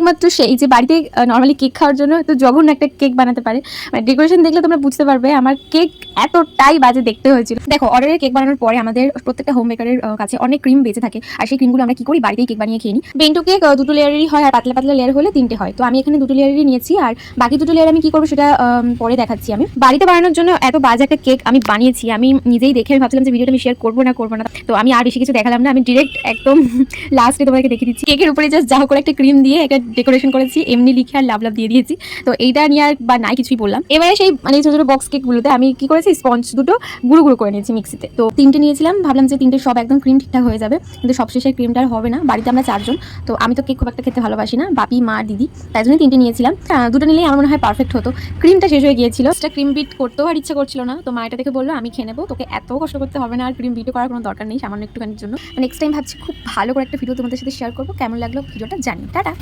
একমাত্র সেই যে বাড়িতে নর্মালি কেক খাওয়ার জন্য তো জঘন্য একটা কেক বানাতে পারে। মানে ডেকোরেশন দেখলে তোমরা বুঝতে পারবে আমার কেক এতটাই বাজে দেখতে হয়েছিল। দেখো, অর্ডারের কেক বানানোর পরে আমাদের প্রত্যেকটা হোম মেকারের কাছে অনেক ক্রিম বেঁচে থাকে, আর সেই ক্রিমগুলো আমরা কি করি, বাড়িতেই কেক বানিয়ে খেয়ে নিই। বেন্টো কেক দুটো লেয়ারেরই হয়, আর পাতলা পাতলা লেয়ার হলে 3টে হয়। তো আমি এখানে দুটো লেয়ারেরই নিয়েছি, আর বাকি দুটো লেয়ার আমি কি করবো সেটা পরে দেখাচ্ছি। আমি বাড়িতে বানানোর জন্য এত বাজে একটা কেক আমি বানিয়েছি, আমি নিজেই দেখে আমি ভাবছিলাম যে ভিডিওটা আমি শেয়ার করবো না। তো আমি আর বেশি কিছু দেখালাম না, আমি ডিরেক্ট একদম লাস্টে তোমাকে দেখে দিচ্ছি। কেকের উপরে জাস্ট যা করে একটা ক্রিম দিয়ে একটা ডেকোরেশন করেছি, এমনি লিখে আর লাভ লাভ দিয়ে দিয়েছি। তো এইটা নিয়ে আর বা নাই কিছুই বললাম। এবারে সেই মানে ছোটো ছোটো বক্স কেকগুলোতে আমি কি করেছি, স্পঞ্জ দুটো গুঁড়ো গুঁড়ো করে নিয়েছি মিক্সিতে। তো 3টে নিয়েছিলাম, ভাবলাম যে 3টে সব একদম ক্রিম ঠিকঠাক হয়ে যাবে, কিন্তু সবশেষে ক্রিমটা আর হবে না। বাড়িতে আমরা 4জন, তো আমি তো কেক খুব একটা খেতে ভালোবাসি না, বাপি, মা, দিদি, তাই জন্য 3টে নিয়েছিলাম। দুটো নিলেই আমার মনে হয় পারফেক্ট হতো। ক্রিমটা শেষ হয়ে গিয়েছিল, সেটা ক্রিম বিট করতেও আর ইচ্ছা করছিল না। তো মা এটা দেখে বললো আমি খেয়ে নেবো, তোকে এত কষ্ট করতে হবে না, আর ক্রিম বিটও করার কোনো দরকার নেই, সামান্য একটুখানির জন্য। নেক্সট টাইম ভাবছি খুব ভালো করে একটা ভিডিও তোমাদের সাথে শেয়ার করবো। কেমন লাগলো ভিডিওটা জানি। টাটা।